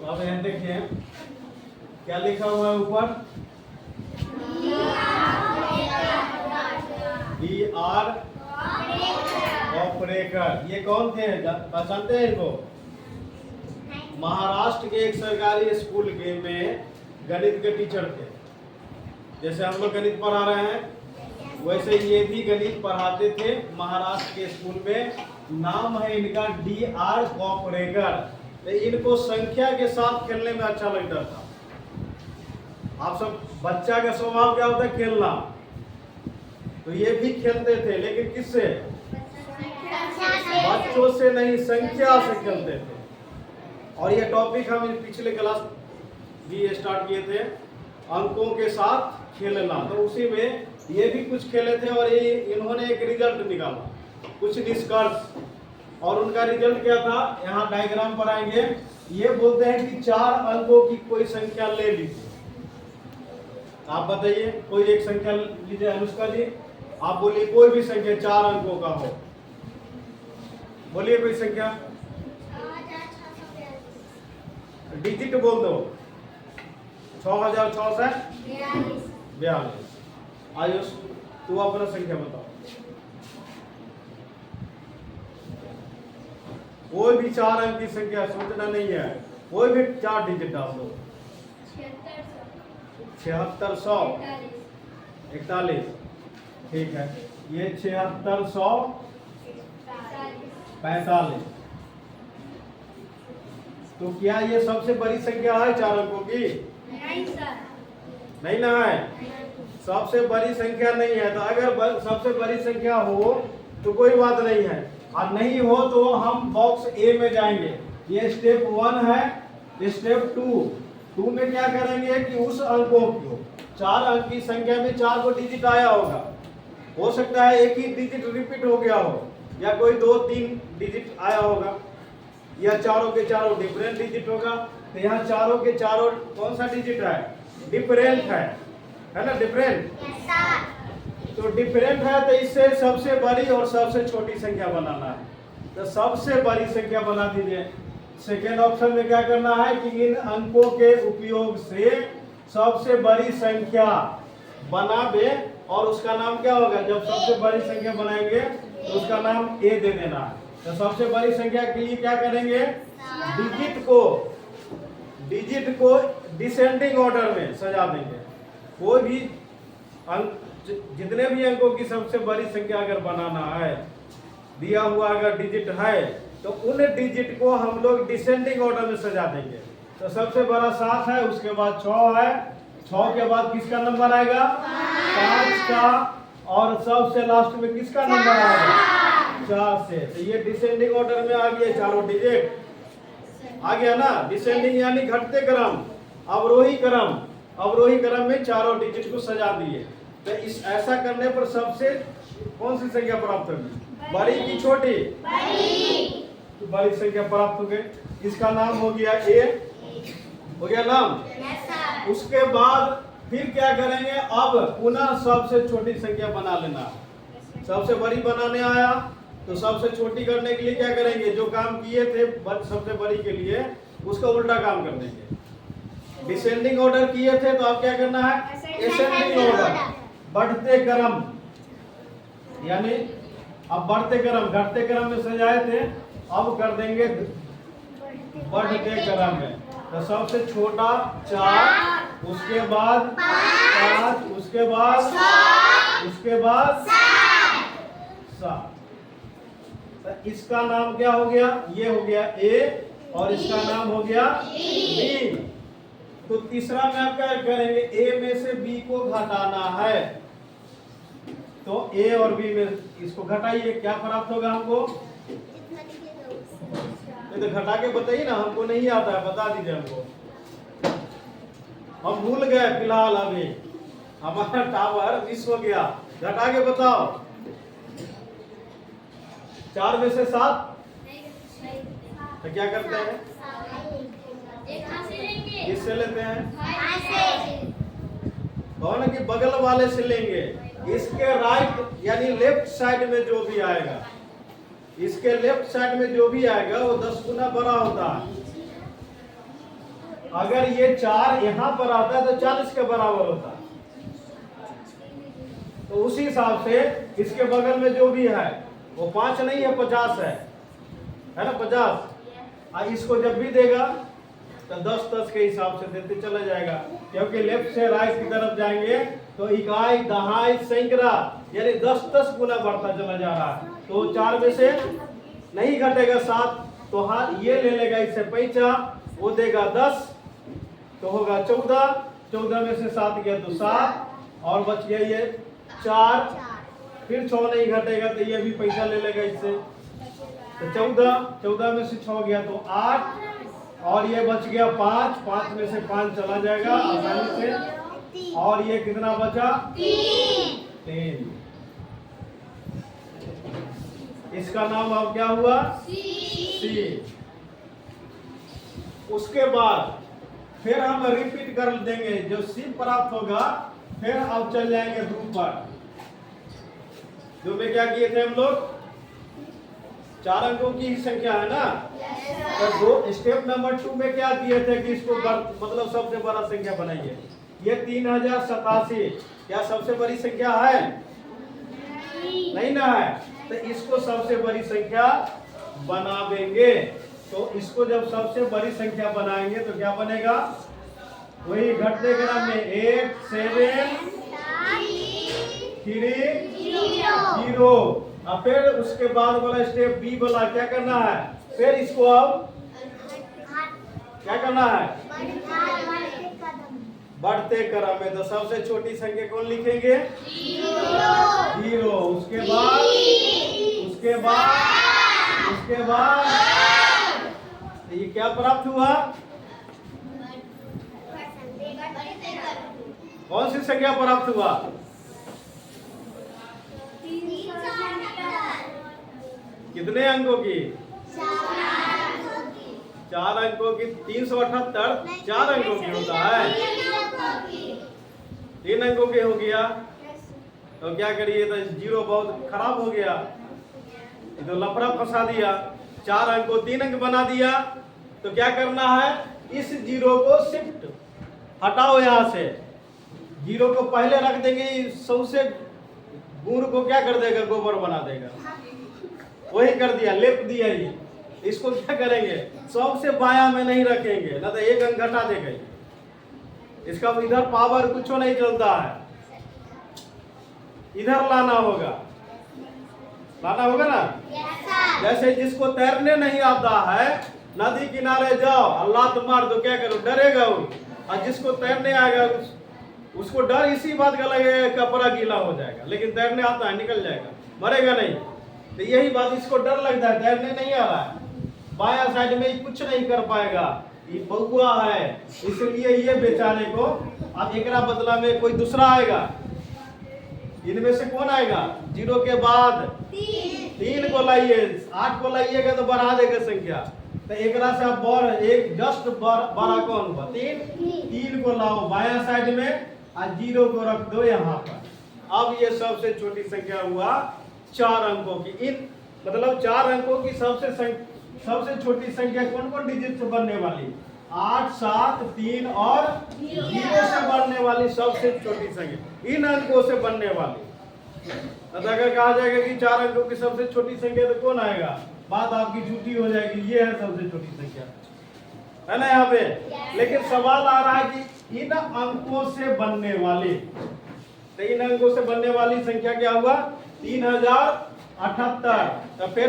अब यहाँ देखिए क्या लिखा हुआ है ऊपर, DR ऑपरेटर। ये कौन थे, पहचानते हैं इनको? महाराष्ट्र के एक सरकारी स्कूल के में गणित के टीचर थे। जैसे हम लोग गणित पढ़ा रहे हैं वैसे ये भी गणित पढ़ाते थे महाराष्ट्र के स्कूल में। नाम है इनका DR ऑपरेटर। तो इनको संख्या के साथ खेलने में अच्छा लगता था। आप सब बच्चा का स्वभाव क्या होता है, खेलना। तो ये भी खेलते थे, लेकिन किससे? बच्चों से नहीं, संख्या से खेलते थे। और ये टॉपिक हम पिछले क्लास भी स्टार्ट किए थे, अंकों के साथ खेलना। तो उसी में ये भी कुछ खेले थे और ये इन्होंने एक रिजल्ट निकाला, कुछ निष्कर्ष। और उनका रिजल्ट क्या था, यहाँ डायग्राम पर आएंगे। ये बोलते हैं कि 4 अंकों की कोई संख्या ले लीजिए। आप बताइए, कोई एक संख्या लीजिए। अनुष्का जी आप बोलिए, कोई भी संख्या 4 अंकों का हो, बोलिए कोई संख्या। डिजिट बोल दो। 6642। आयुष तू अपना संख्या बताओ। कोई भी 4 अंक की संख्या, सोचना नहीं है, कोई भी 4 डिजिट डाल दो। 7641। ठीक है, ये 7645। तो क्या ये सबसे बड़ी संख्या है 4 अंकों की? नहीं सर, नहीं ना है, सबसे बड़ी संख्या नहीं है। तो अगर सबसे बड़ी संख्या हो तो कोई बात नहीं है, और नहीं हो तो हम बॉक्स ए में जाएंगे। ये स्टेप 1 है। स्टेप 2 में क्या करेंगे कि उस अंकों को, 4 अंक की संख्या में 4 को डिजिट आया होगा। हो सकता है एक ही डिजिट रिपीट हो गया हो, या कोई 2-3 डिजिट आया होगा, या चारों के चारों डिफरेंट डिजिट होगा। तो यहाँ चारों के चारों कौन सा डिजिट है? डिफरेंट है ना, डिफरेंट। तो डिफरेंट है, तो इससे सबसे बड़ी और सबसे छोटी संख्या बनाना है। तो सबसे बड़ी संख्या बना दीजिए। सेकेंड ऑप्शन में क्या करना है कि इन अंकों के उपयोग से सबसे बड़ी संख्या बना दे, और उसका नाम क्या होगा? जब सबसे बड़ी संख्या बनाएंगे तो उसका नाम ए दे देना है। तो सबसे बड़ी संख्या के लिए क्या करेंगे? डिजिट को डिसेंडिंग ऑर्डर में सजा देंगे। कोई भी अंक, जितने भी अंकों की सबसे बड़ी संख्या अगर बनाना है, दिया हुआ अगर डिजिट है, तो उन डिजिट को हम लोग डिसेंडिंग ऑर्डर में सजा देंगे। तो सबसे बड़ा 7 है, उसके बाद 6 है, 6 के बाद किसका नंबर आएगा? 5 का, और सबसे लास्ट में किसका नंबर आएगा? 4 से। तो ये डिसेंडिंग ऑर्डर में आ गया, चारों डिजिट आ गया ना। डिसेंडिंग यानी घटते क्रम, अवरोही क्रम में चारों डिजिट को सजा दिए। तो इस ऐसा करने पर सबसे कौन सी संख्या प्राप्त होगी? बड़ी की छोटी? बड़ी। तो बड़ी संख्या प्राप्त हो गई। इसका नाम हो गया ए, हो गया नाम। उसके बाद फिर क्या करेंगे? अब पुनः सबसे छोटी संख्या बना लेना। सबसे बड़ी बनाने आया तो सबसे छोटी करने के लिए क्या करेंगे? जो काम किए थे सबसे बड़ी के लिए, उसका उल्टा काम कर देंगे। डिसेंडिंग ऑर्डर किए थे, तो अब क्या करना है? असेंडिंग ऑर्डर, बढ़ते क्रम। यानी अब बढ़ते क्रम, घटते क्रम में सजाए थे, अब कर देंगे बढ़ते क्रम में। तो सबसे छोटा 4, उसके बाद 5, उसके बाद 7। तो इसका नाम क्या हो गया? ये हो गया ए, और इसका नाम हो गया बी। तो तीसरा में आप क्या करेंगे? ए में से बी को घटाना है। तो ए और बी में इसको घटाइए, क्या प्राप्त होगा हमको? तो घटा के बताइए ना, हमको नहीं आता है, बता दीजिए हमको। हम भूल गए फिलहाल, अभी हमारा टावर मिस हो गया। घटा के बताओ। 4 में से 7, तो क्या करते हैं? इससे लेते हैं, कौन कि बगल वाले से लेंगे। इसके राइट यानी लेफ्ट साइड में जो भी आएगा, इसके लेफ्ट साइड में जो भी आएगा वो 10 गुना बड़ा होता है। अगर ये 4 यहाँ पर आता है तो 40 के बराबर होता है। तो उसी हिसाब से इसके बगल में जो भी है वो 5 नहीं है, 50 है ना, 50। इसको जब भी देगा तो 10-10 के हिसाब से देते चला जाएगा, क्योंकि लेफ्ट से राइट की तरफ जाएंगे तो इकाई, दहाई, सैकड़ा यानी 10-10 गुना बढ़ता चला जा रहा है। तो 4 में से नहीं घटेगा 7, तो हाँ ये ले लेगा इससे पैंचा, वो देगा 10 तो होगा 14, 14 में से 7 गया तो 7 और बच गया ये 4, फिर 6 नहीं घटेगा तो ये भी पैसा ले लेगा इससे, तो 14 में से 6 गया तो 8 और ये बच गया 5, 5 में से 5 चला जाएगा आसानी से, और ये कितना बचा 3। इसका नाम अब क्या हुआ सी। उसके बाद फिर हम रिपीट कर देंगे, जो सी प्राप्त होगा फिर अब चल जाएंगे 2 पर। जो में क्या किए थे हम लोग, 4 अंकों की ही संख्या है ना, तो 2 स्टेप नंबर 2 में क्या किए थे कि इसको मतलब सबसे बड़ा संख्या बनाइए। ये 3087 क्या सबसे बड़ी संख्या है? नहीं ना है, तो इसको सबसे बड़ी संख्या बनावेंगे। तो इसको जब सबसे बड़ी संख्या बनाएंगे तो क्या बनेगा, वही घटते क्रम में 8 7 3 0। अब फिर उसके बाद वाला स्टेप बी वाला क्या करना है, फिर इसको अब क्या करना है, बढ़ते क्रम में। तो सबसे छोटी संख्या कौन लिखेंगे, 0। उसके बाद ये क्या प्राप्त हुआ, कौन सी संख्या प्राप्त हुआ, कितने अंकों की, 4 अंकों की। 378 4 अंकों की होता है, 3 अंकों के हो गया। तो क्या करिए, तो 0 बहुत खराब हो गया, तो लफड़ा फंसा दिया। 4 अंकों 3 अंक बना दिया, तो क्या करना है, इस 0 को शिफ्ट हटाओ, यहाँ से 0 को पहले रख देंगे, सबसे गुण को क्या कर देगा, गोबर बना देगा। वही कर दिया, लेप दिया। ये इसको क्या करेंगे, सबसे बाया में नहीं रखेंगे, ना तो 1 अंक घटा देगा। इसका इधर पावर कुछ नहीं चलता है, इधर लाना होगा ना। जैसे जिसको तैरने नहीं आता है, नदी किनारे जाओ, अल्लाह तुम्हार तो क्या करो, डरेगा वो। और जिसको तैरने आएगा उसको डर इसी बात का लगेगा, कपड़ा गीला हो जाएगा, लेकिन तैरने आता है, निकल जाएगा, मरेगा नहीं। तो यही बात, इसको डर लगता है, तैरने नहीं आ रहा है, बाया साइड में कुछ नहीं कर पाएगा, ये बउआ है, इसलिए ये बेचारे को। अब एक बदला में कोई दूसरा आएगा, इनमें से कौन आएगा, 0 के बाद 3 को लाइए, 8 को लाइएगा तो बढ़ा देगा संख्या। तो एक से आप एक जस्ट बड़ा कौन हुआ, 3 को लाओ बाया साइड में और 0 को रख दो यहाँ पर। अब ये सबसे छोटी संख्या हुआ 4 अंकों की। इन मतलब 4 अंकों की सबसे छोटी संख्या कौन कौन डिजिट से बनने वाली, 8 7 3 और 0 से बनने वाली सबसे छोटी संख्या, इन अंकों से बनने वाली। अगर कहा जाएगा कि 4 अंकों की सबसे छोटी संख्या तो कौन आएगा, बात आपकी झूठी हो जाएगी। ये है सबसे छोटी संख्या, है ना यहाँ पे। लेकिन सवाल आ रहा है कि इन अंकों से बनने वाली, तो इन अंकों से बनने वाली संख्या क्या हुआ, 3078। तो फिर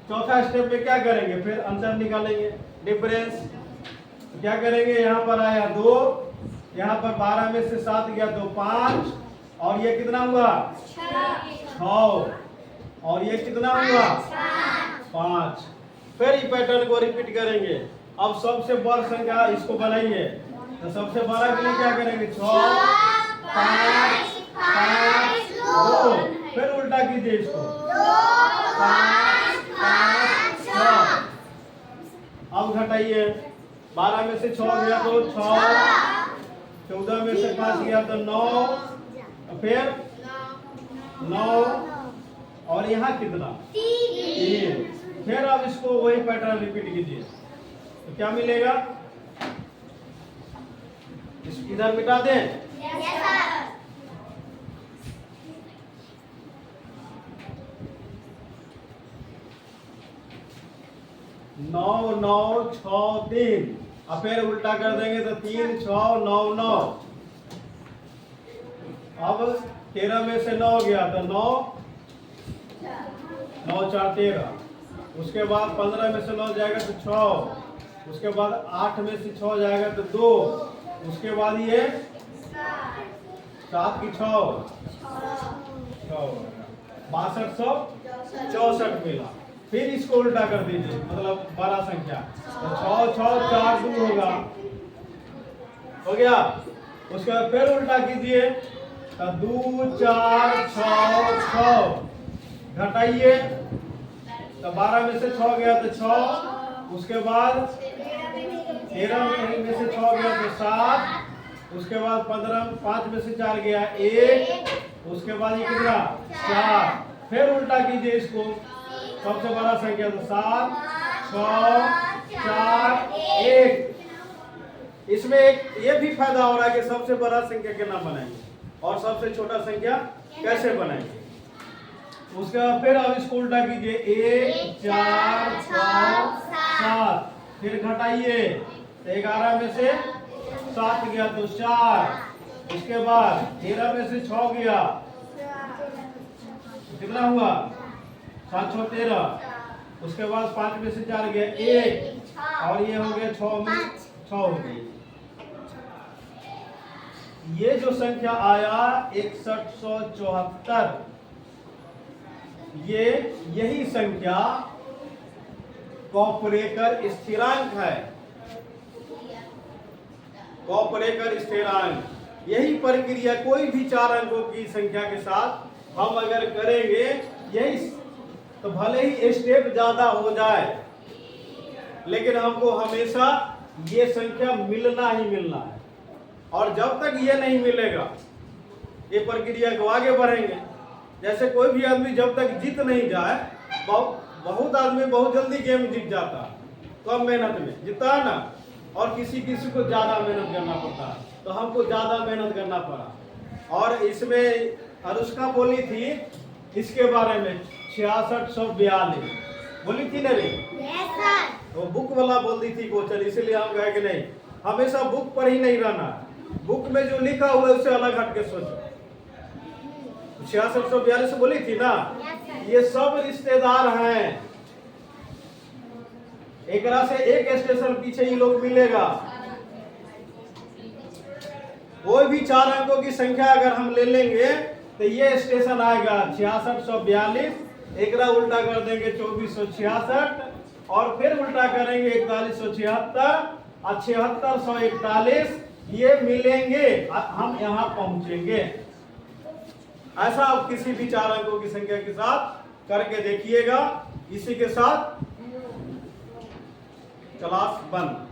चौथा स्टेप में क्या करेंगे, फिर आंसर निकालेंगे, डिफरेंस। तो क्या करेंगे, यहाँ पर आया 2, यहाँ पर 12 में से 7 गया तो 5, और ये कितना हुआ 6, और ये कितना हुआ 5। फिर ये पैटर्न को रिपीट करेंगे। अब सबसे बड़ संख्या इसको बनाइए, तो सबसे बड़ा के लिए क्या करेंगे, 6 5 5 2। फिर उल्टा कीजिए इसको, 5 5 6। अब घटाइए, 12 में से 6 गया तो 6, 14 में से 5 गया तो 9, फिर 9, और यहाँ कितना 3। फिर अब इसको वही पैटर्न रिपीट कीजिए, तो क्या मिलेगा, इधर मिटा दें। Yes sir. 9 9 6 3, अब फिर उल्टा कर देंगे तो 3 6 9 9। अब 13 में से 9 गया तो 9 9 4 13। उसके बाद 15 में से 9 जाएगा तो 6। उसके बाद 8 में से 6 जाएगा तो 2। उसके बाद ये 7 की 6 6264 मिला। फिर इसको उल्टा कर दीजिए, मतलब बड़ा संख्या तो 6 6 4 2 होगा, हो गया। उसके बाद फिर उल्टा कीजिए तो 2 4 6 6 घटाइए तो 12 में से 6 गया तो 6। उसके बाद 13 में से 6 गया तो 7। उसके बाद 15 5 में से 4 गया 1। उसके बाद ये कितना 4। फिर उल्टा कीजिए इसको, सबसे बड़ा संख्या तो 7 6 4 1। इसमें एक ये भी फायदा हो रहा है कि सबसे बड़ा संख्या केना बनाएंगे और सबसे छोटा संख्या कैसे बनाएंगे। उसके बाद फिर अब इसको उल्टा कीजिए 1 4 6 7। फिर घटाइए तो 11 में से 7 गया तो 4। उसके बाद 13 में से 6 गया, कितना हुआ 7 6 13। उसके बाद 5 में से 4 गया 1 और ये हो गया 6 में 6 हो गई। ये जो संख्या आया 6174, ये यही संख्या कॉपरेकर स्थिरांक है। कॉपरेकर स्थिरांक यही प्रक्रिया कोई भी 4 अंकों की संख्या के साथ हम अगर करेंगे, यही तो भले ही स्टेप ज्यादा हो जाए लेकिन हमको हमेशा ये संख्या मिलना ही मिलना है। और जब तक ये नहीं मिलेगा ये प्रक्रिया को आगे बढ़ेंगे। जैसे कोई भी आदमी जब तक जीत नहीं जाए, बहुत आदमी बहुत जल्दी गेम जीत जाता है, कम मेहनत में जीतता है ना, और किसी किसी को ज्यादा मेहनत करना पड़ता है, तो हमको ज्यादा मेहनत करना पड़ा। और इसमें अनुष्का बोली थी इसके बारे में 6642 बोली थी ना रे? Yes sir. वो बुक वाला बोलती थी क्वेश्चन, इसीलिए हम कहे कि नहीं, हमेशा बुक पर ही नहीं रहना, बुक में जो लिखा हुआ है उससे अलग हट के सोचो। 6642 बोली थी ना, ये सब रिश्तेदार हैं, एक से एक स्टेशन पीछे ही लोग मिलेगा। कोई भी 4 अंकों की संख्या अगर हम ले लेंगे तो ये स्टेशन आएगा 6642, एक उल्टा कर देंगे 2466 और फिर उल्टा करेंगे 4176 और 7641, ये मिलेंगे, हम यहाँ पहुंचेंगे। ऐसा आप किसी भी 4 अंकों की संख्या के साथ करके देखिएगा। इसी के साथ क्लास बंद।